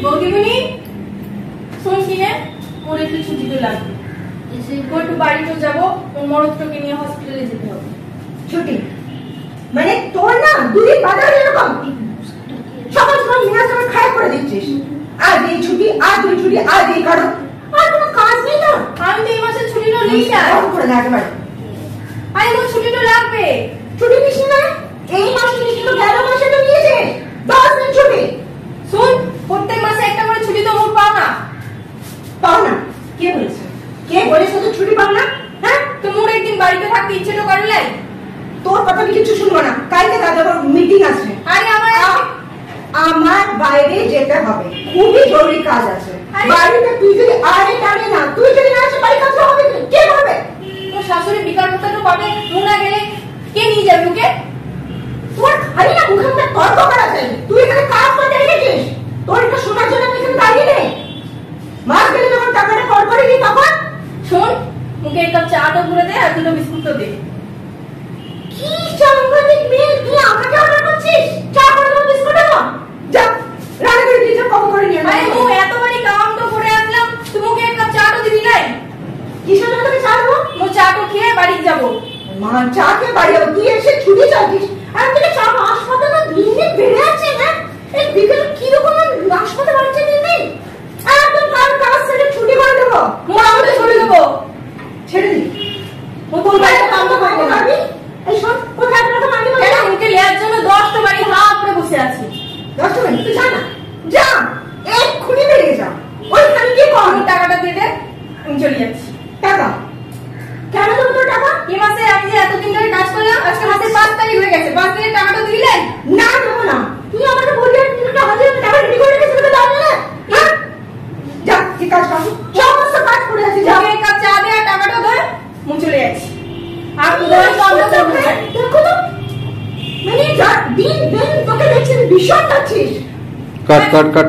বৌদিমণি শুনছি রে, ওর একটু ছুটি তো লাগবে। ও একটু বাড়িতে যাবো, ওর মরদটাকে নিয়ে হসপিটালে যেতে হবে। ছুটি মানে তোর না দুই বাজার এরকম সকাল সকাল মেয়ে সবাই খারাপ করে দিচ্ছিস। আজ এই ছুটি, আজ ওই ছুটি, আজ এই কারণ, আর কোনো কাজ নেই না। আমি তো এই মাসে ছুটিটা নেই না। করে না একেবারে। আরে ওর ছুটিটা লাগবে। ছুটি নিস না, এই মাসে নিস কিন্তু গেল মাসে তো নিয়েছে 10 দিন ছুটি। শুন, প্রত্যেক মাসে একটা করে ছুটি তো মোট পাও না। পাও না? কে বলেছে? কে বলেছে তো ছুটি পাও না? হ্যাঁ, তো মোর একদিন বাড়িতে থাকতে ইচ্ছে তো করলে। তোর কথা আমি কিছু শুনবো না, কালকে দাদার মিটিং আছে। আরে আমার বাইরে যেতে হবে, খুবই জরুরি কাজ আছে। বাড়িতে তুই যদি আরে টানে না, তুই যদি না আসে বাড়ি কাজ হবে কে করবে? তোর শাশুড়ি বিকার করতে তো পাবে, মুনা গেলে কে নিয়ে যাবে ওকে? তোর খালি না মুখে মুখে তর্ক করা যায়। তুই এখানে কাজ করতে রেখেছিস, তোর এটা শোনার জন্য আমি এখানে দাঁড়িয়ে নেই। মাস গেলে যখন টাকাটা কল করে দিই তখন শোন, মুখে একটা চাটা ঘুরে দে আর দুটো বিস্কুট তো দে। কি সাংঘাতিক মেয়ে, তুই আমাকে অর্ডার করছিস? চা করে দাও, বিস্কুট দাও। যা রান্না করে দিয়ে কম করে নিয়ে আরে মু এতবারই কাম তো করে আসলাম, তুই মুখে একটা চা তো দিবি নাই? কিসের জন্য তোকে চা দেবো? মু চা তো খেয়ে বাড়ি যাবো। মা চা খেয়ে বাড়ি যাবো, তুই এসে ছুটি চাচ্ছিস আর তোকে চা হাসপাতালে দিন দিন বেড়ে যাচ্ছে। হ্যাঁ, এই বিকেলে কিরকম হাসপাতাল বাড়ছে দিন দিন। একদম কাজ ছেড়ে ছুটি করে দেবো। মু আমাকে ছেড়ে দেবো। ছেড়ে দিই ও তোর বাড়িতে কাম তো করতে পারবি? এই শোন, কোথায় আপনাকে মানি বলে কেন মুখে লেয়ার জন্য 10টা বাড়ি হাত করে বসে আছি। 10টা বাড়ি তুই যা না, যা এক্ষুনি বেরিয়ে যা। ওইখানে গিয়ে কম টাকাটা দিয়ে দে, আমি চলে যাচ্ছি। টাকা কেন দেবো তোর টাকা? এই মাসে আমি যে এতদিন ধরে কাজ করলাম, আজকে মাসের 5 তারিখ হয়ে গেছে, 5 তারিখের টাকাটা দিলেন? না দেবো না। তুই আমাকে বললি তুই একটা হাজার টাকা রেডি করে রেখেছিস, তোকে দাও না? হ্যাঁ, যা কি কাজ কর, সমস্ত কাজ করে আছি। যা এক কাপ চা দে আর টাকাটা দে, মু চলে যাচ্ছি। আর তোর বন্ধ করব না। দেখো তো মানে যা দিন দিন তোকে দেখছি ভীষণ যাচ্ছিস। কাট কাট কাট।